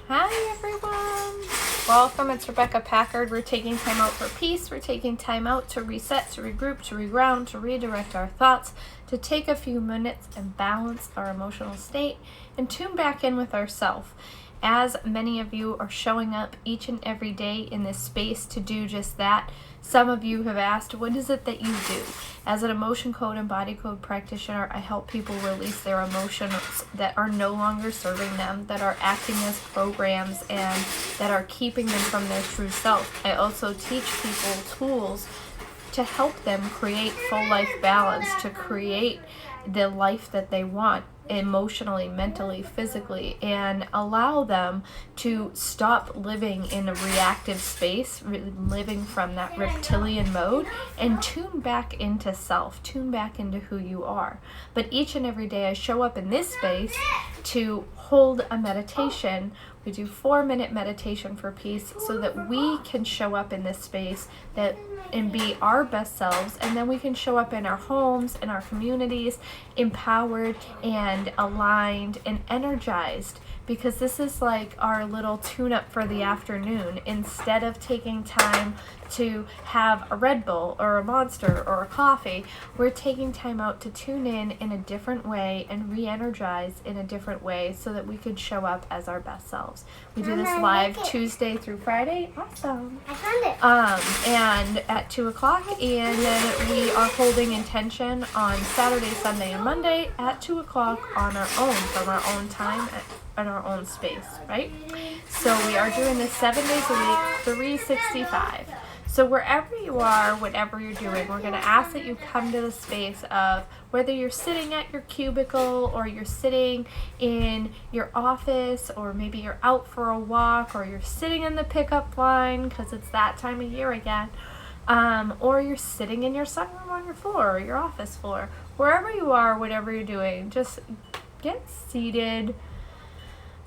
Hi everyone! Welcome, it's Rebecca Packard. We're taking time out for peace. We're taking time out to reset, to regroup, to reground, to redirect our thoughts, to take a few minutes and balance our emotional state and tune back in with ourselves. As many of you are showing up each and every day in this space to do just that, some of you have asked, what is it that you do? As an emotion code and body code practitioner, I help people release their emotions that are no longer serving them, that are acting as programs, and that are keeping them from their true self. I also teach people tools to help them create full life balance, to create the life that they want emotionally, mentally, physically, and allow them to stop living in a reactive space, living from that reptilian mode, and tune back into self, tune back into who you are. But each and every day I show up in this space to hold a meditation. We do 4-minute meditation for peace so that we can show up in this space and be our best selves, and then we can show up in our homes, in our communities, empowered and aligned and energized, because this is like our little tune-up for the afternoon. Instead of taking time to have a Red Bull or a Monster or a coffee, we're taking time out to tune in a different way and re-energize in a different way so that we could show up as our best selves. We do this live Tuesday through Friday. Awesome. I found it. And at 2 o'clock, and then we are holding intention on Saturday, Sunday, and Monday at 2 o'clock on our own, from our own time in our own space, right? So we are doing this 7 days a week, 365. So wherever you are, whatever you're doing, we're going to ask that you come to the space of whether you're sitting at your cubicle or you're sitting in your office, or maybe you're out for a walk, or you're sitting in the pickup line because it's that time of year again, or you're sitting in your sunroom on your floor or your office floor. Wherever you are, whatever you're doing, just get seated,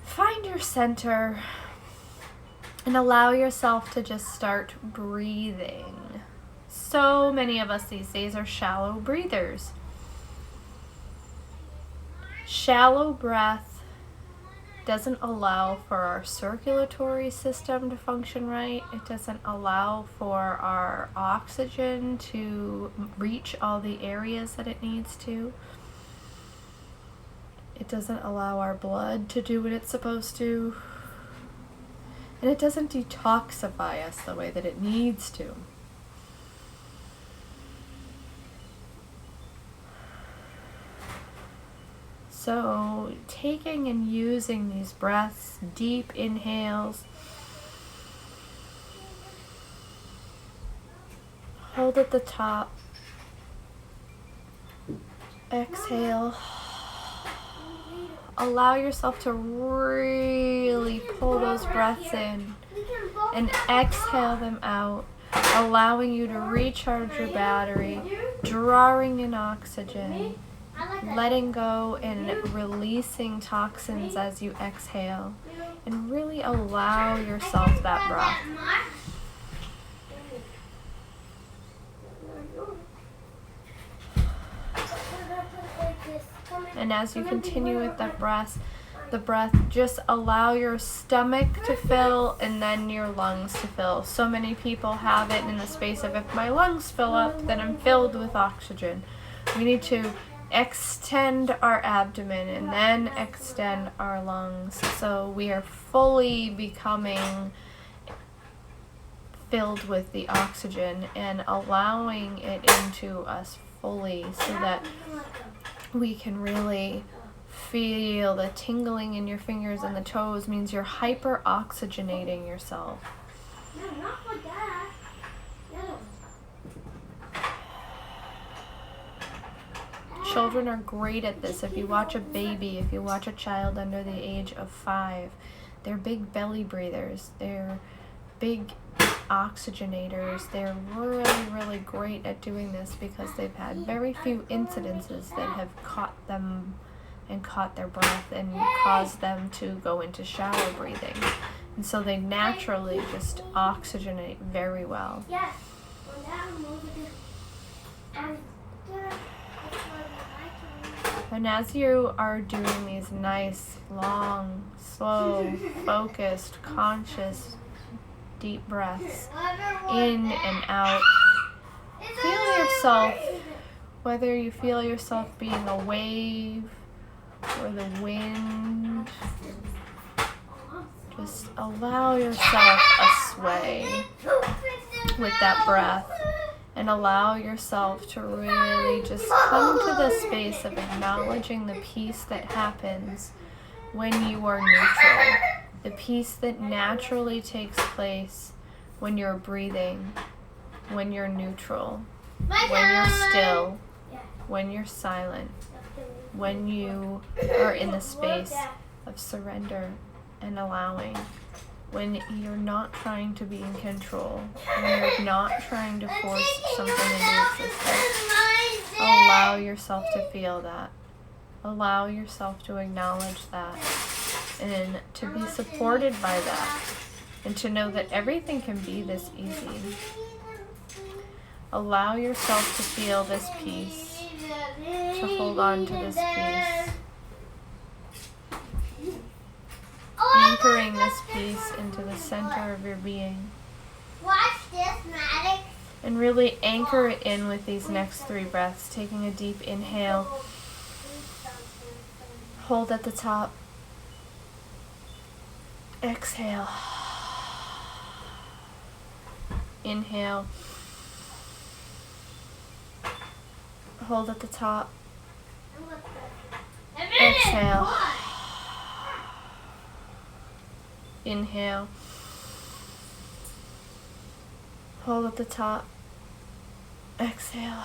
find your center, and allow yourself to just start breathing. So many of us these days are shallow breathers. Shallow breath doesn't allow for our circulatory system to function right. It doesn't allow for our oxygen to reach all the areas that it needs to. It doesn't allow our blood to do what it's supposed to. And it doesn't detoxify us the way that it needs to. So, taking and using these breaths, deep inhales, hold at the top, exhale. Allow yourself to really pull those breaths in and exhale them out, allowing you to recharge your battery, drawing in oxygen, letting go and releasing toxins as you exhale, and really allow yourself that breath. And as you continue with the breath, just allow your stomach to fill and then your lungs to fill. So many people have it in the space of, if my lungs fill up, then I'm filled with oxygen. We need to extend our abdomen and then extend our lungs, so we are fully becoming filled with the oxygen and allowing it into us fully, so that we can really feel the tingling in your fingers and the toes. Means you're hyper oxygenating yourself. No, not like that. Children are great at this. If you watch a baby, if you watch a child under the age of 5, they're big belly breathers. They're big oxygenators. They're really, really great at doing this because they've had very few incidences that have caught them and caught their breath and caused them to go into shallow breathing. And so they naturally just oxygenate very well. Yes. When that And as you are doing these nice, long, slow, focused, conscious, deep breaths in and out, feel yourself, whether you feel yourself being a wave or the wind, just allow yourself a sway with that breath, and allow yourself to really just come to the space of acknowledging the peace that happens when you are neutral, the peace that naturally takes place when you're breathing, when you're neutral, when you're still, when you're silent, when you are in the space of surrender and allowing, when you're not trying to be in control, when you're not trying to force something into existence. Allow yourself to feel that. Allow yourself to acknowledge that, and to be supported by that, and to know that everything can be this easy. Allow yourself to feel this peace, to hold on to this peace. Anchoring this peace into the center of your being. Watch this, Maddox. And really anchor it in with these next 3 breaths. Taking a deep inhale. Hold at the top. Exhale. Inhale. Hold at the top. Exhale. Inhale. Hold at the top. Exhale.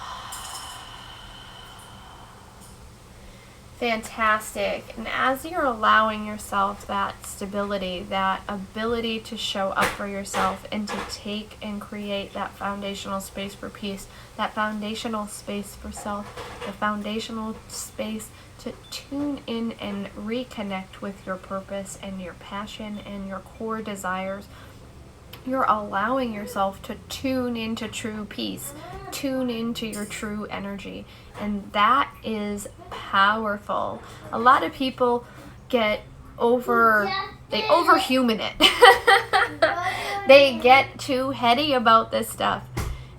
Fantastic. And as you're allowing yourself that stability, that ability to show up for yourself and to take and create that foundational space for peace, that foundational space for self, the foundational space to tune in and reconnect with your purpose and your passion and your core desires, you're allowing yourself to tune into true peace, tune into your true energy. And that is powerful. A lot of people they overhuman it. They get too heady about this stuff.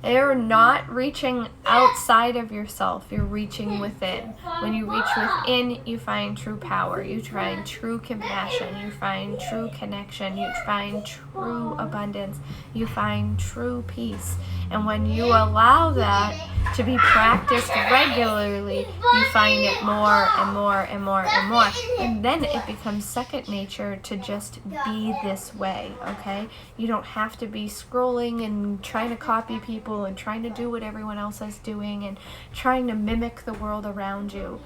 You're not reaching outside of yourself. You're reaching within. When you reach within, you find true power. You find true compassion. You find true connection. You find true abundance. You find true peace. And when you allow that to be practiced regularly, you find it more and more and more and more. And then it becomes second nature to just be this way, okay? You don't have to be scrolling and trying to copy people and trying to do what everyone else is doing and trying to mimic the world around you.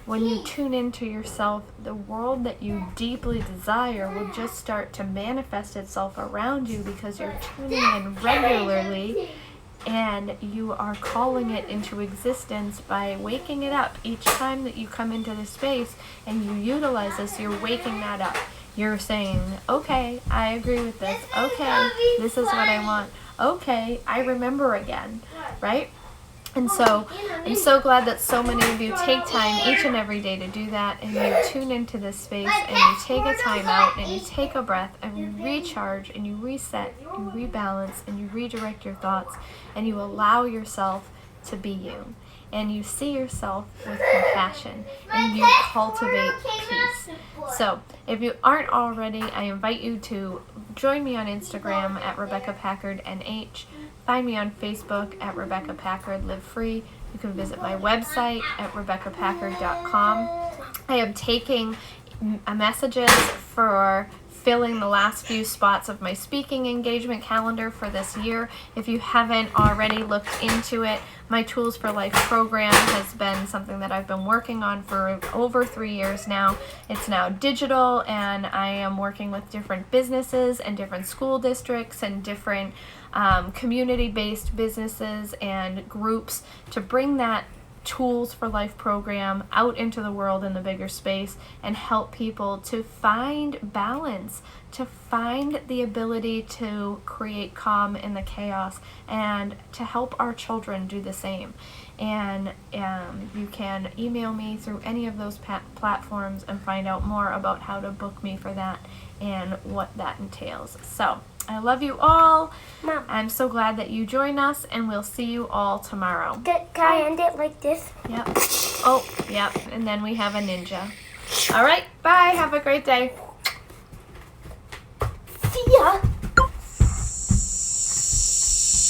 When you tune into yourself, the world that you deeply desire will just start to manifest itself around you because you're tuning in regularly and you are calling it into existence by waking it up. Each time that you come into the space and you utilize this, you're waking that up. You're saying, okay, I agree with this. Okay, this is what I want. Okay, I remember again, right? And so I'm so glad that so many of you take time each and every day to do that, and you tune into this space and you take a time out and you take a breath and you recharge and you reset, you rebalance and you redirect your thoughts, and you allow yourself to be you, and you see yourself with compassion, and you cultivate peace. So if you aren't already, I invite you to join me on Instagram at Rebecca Packard NH. Find me on Facebook at Rebecca Packard Live Free. You can visit my website at RebeccaPackard.com. I am taking messages for filling the last few spots of my speaking engagement calendar for this year. If you haven't already looked into it, my Tools for Life program has been something that I've been working on for over 3 years now. It's now digital, and I am working with different businesses and different school districts and different community-based businesses and groups to bring that Tools for Life program out into the world in the bigger space and help people to find balance, to find the ability to create calm in the chaos, and to help our children do the same. And you can email me through any of those platforms and find out more about how to book me for that and what that entails. So I love you all. Mom. I'm so glad that you joined us, and we'll see you all tomorrow. Can I end it like this? Yep. Oh, yep. And then we have a ninja. All right. Bye. Have a great day. See ya.